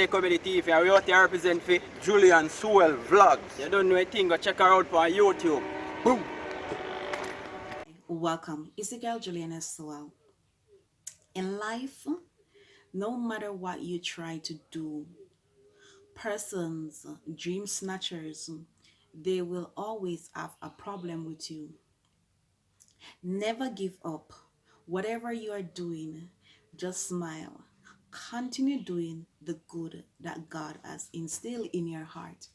comedy TV. We out here represent for Juliana Sewell vlogs. You don't know anything, go check her out on YouTube. Boom! Welcome. It's the girl Juliana Sewell. In life, no matter what you try to do, persons, dream snatchers, they will always have a problem with you. Never give up. Whatever you are doing, just smile. Continue doing the good that God has instilled in your heart.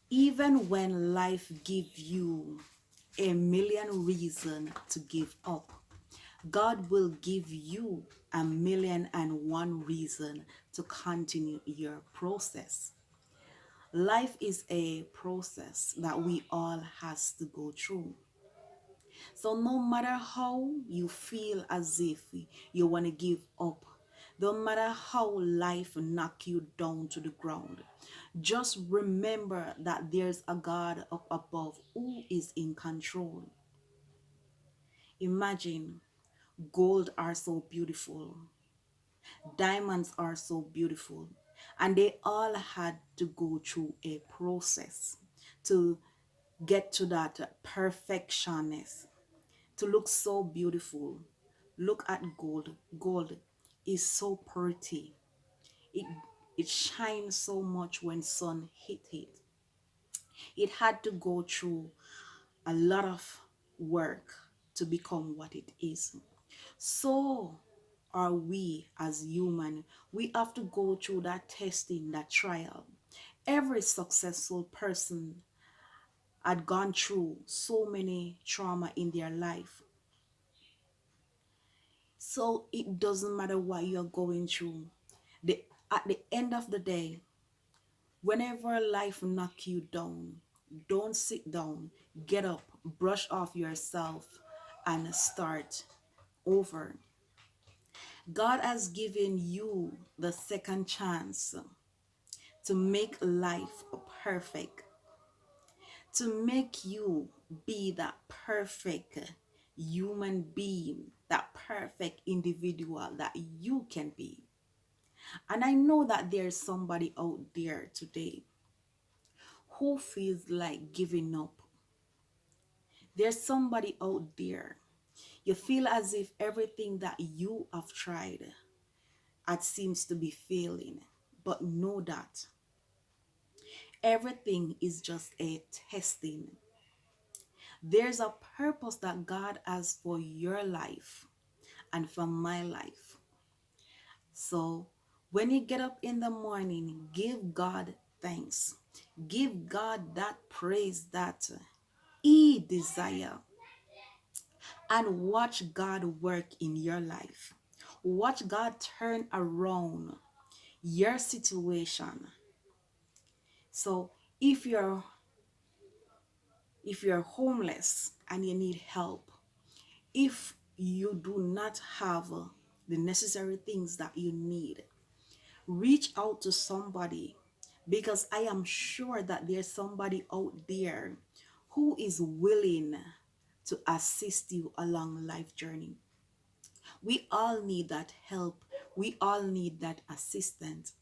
Even when life gives you a million reasons to give up, God will give you a million and one reason to continue your process. Life is a process that we all has to go through. So no matter how you feel as if you want to give up, no matter how life knock you down to the ground, just remember that there's a God up above who is in control. Imagine gold are so beautiful, diamonds are so beautiful, and they all had to go through a process to get to that perfectionness, to look so beautiful. Look at gold. Gold is so pretty. It it shines so much when sun hit it. It had to go through a lot of work to become what it is. So are we as human. We have to go through that testing, that trial. Every successful person had gone through so many trauma in their life. So it doesn't matter what you're going through. At the end of the day, whenever life knock you down, don't sit down. Get up, brush off yourself, and start over. God has given you the second chance to make life perfect, to make you be that perfect human being, that perfect individual that you can be. And I know that there's somebody out there today who feels like giving up. There's somebody out there. You feel as if everything that you have tried it seems to be failing. But know that everything is just a testing. There's a purpose that God has for your life and for my life. So when you get up in the morning, give God thanks. Give God that praise that He desire, and watch God work in your life. Watch God turn around your situation. So if you're homeless and you need help, if you do not have the necessary things that you need, reach out to somebody, because I am sure that there's somebody out there who is willing to assist you along life journey. We all need that help. We all need that assistance.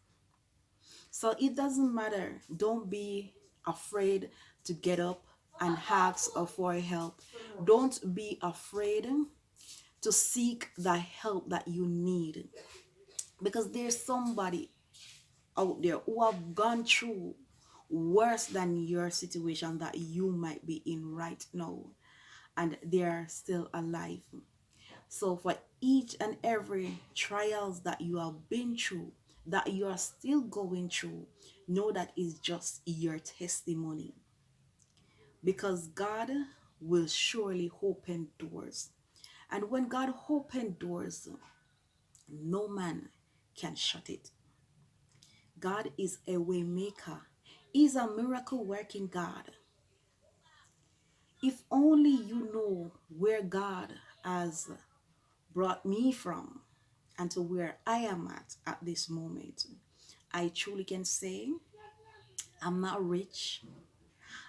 So it doesn't matter. Don't be afraid to get up and ask for help. Don't be afraid to seek the help that you need, because there's somebody out there who have gone through worse than your situation that you might be in right now, and they are still alive. So for each and every trials that you have been through, that you are still going through, know that is just your testimony, because God will surely open doors. And when God open doors, no man can shut it. God is a way maker. He's a miracle working God. If only you know where God has brought me from and to where I am at this moment, I truly can say I'm not rich.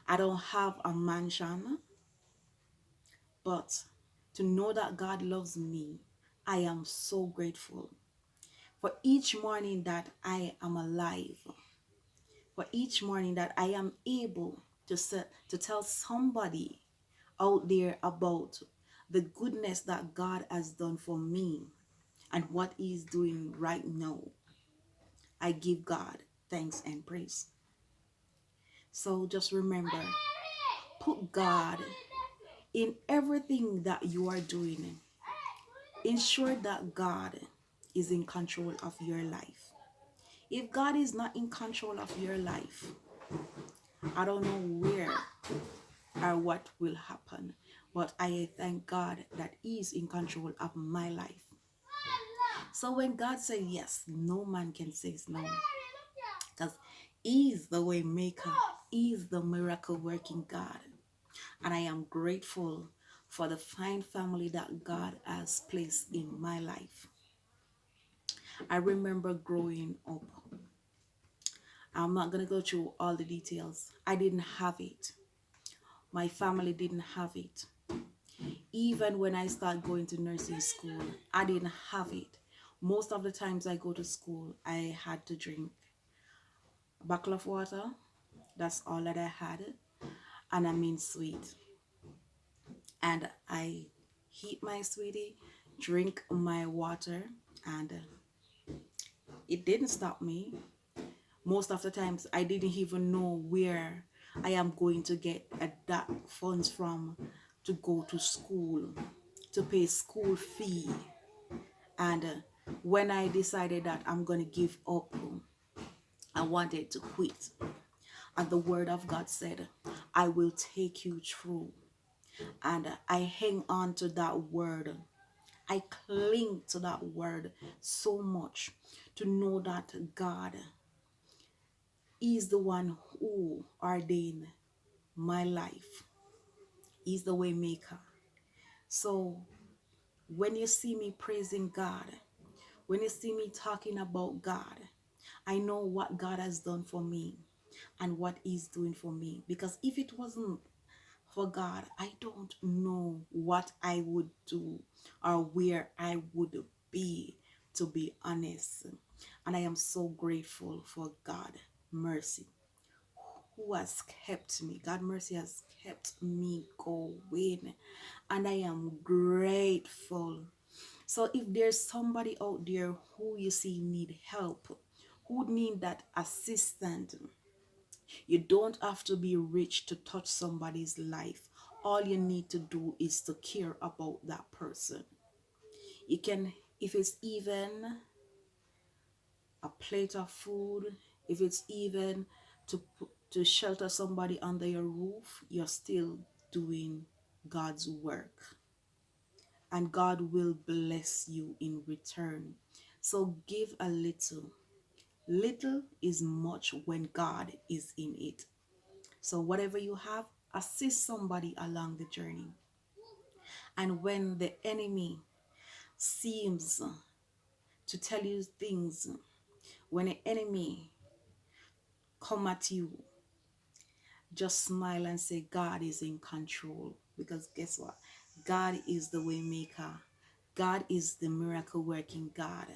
I don't have a mansion, but to know that God loves me, I am so grateful. for each morning that I am alive, for each morning that I am able to tell somebody out there about the goodness that God has done for me and what He's doing right now. I give God thanks and praise. So just remember, put God in everything that you are doing. Ensure that God is in control of your life. If God is not in control of your life, I don't know where or what will happen, but I thank God that He is in control of my life. So when God says yes, no man can say no, because He is the way maker, He is the miracle working God. And I am grateful for the fine family that God has placed in my life. I remember growing up. I'm not going to go through all the details. I didn't have it. My family didn't have it. Even when I started going to nursing school, I didn't have it. Most of the times I go to school, I had to drink a bottle of water. That's all that I had. And I mean sweet. And I eat my sweetie, drink my water, and it didn't stop me. Most of the times I didn't even know where I am going to get that funds from to go to school, to pay school fee. And when I decided that I'm going to give up, I wanted to quit. And the word of God said, I will take you through. And I hang on to that word. I cling to that word so much to know that God is the one who ordained my life. He's the way maker. So when you see me praising God, when you see me talking about God, I know what God has done for me and what He's doing for me. Because if it wasn't for God, I don't know what I would do or where I would be, to be honest. And I am so grateful for God mercy, who has kept me. God mercy has kept me going, and I am grateful. So if there's somebody out there who you see need help, who need that assistance, you don't have to be rich to touch somebody's life. All you need to do is to care about that person. You can, if it's even a plate of food, if it's even to shelter somebody under your roof, you're still doing God's work. And God will bless you in return. So give a little. Little is much when God is in it. So whatever you have, assist somebody along the journey. And when the enemy seems to tell you things, when the enemy come at you, just smile and say God is in control. Because guess what? God is the way maker. God is the miracle working God.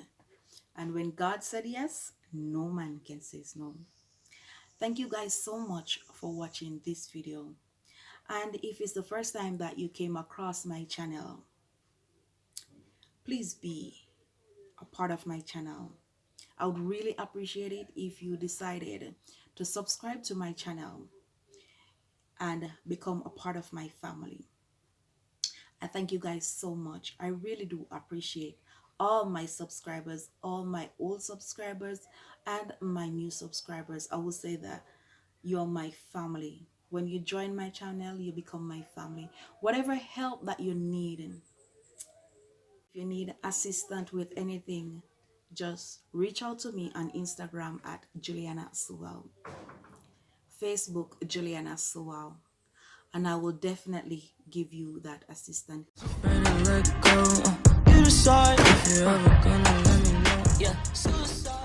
And when God said yes, no man can say no. Thank you guys so much for watching this video. And if it's the first time that you came across my channel, please be a part of my channel. I would really appreciate it if you decided to subscribe to my channel and become a part of my family. I thank you guys so much. I really do appreciate all my subscribers, all my old subscribers, and my new subscribers. I will say that you're my family. When you join my channel, you become my family. Whatever help that you need, if you need assistance with anything, just reach out to me on Instagram at Juliana Sewell, Facebook Juliana Sewell, and I will definitely give you that assistance. You decide if you're ever gonna let me know. Yeah, suicide.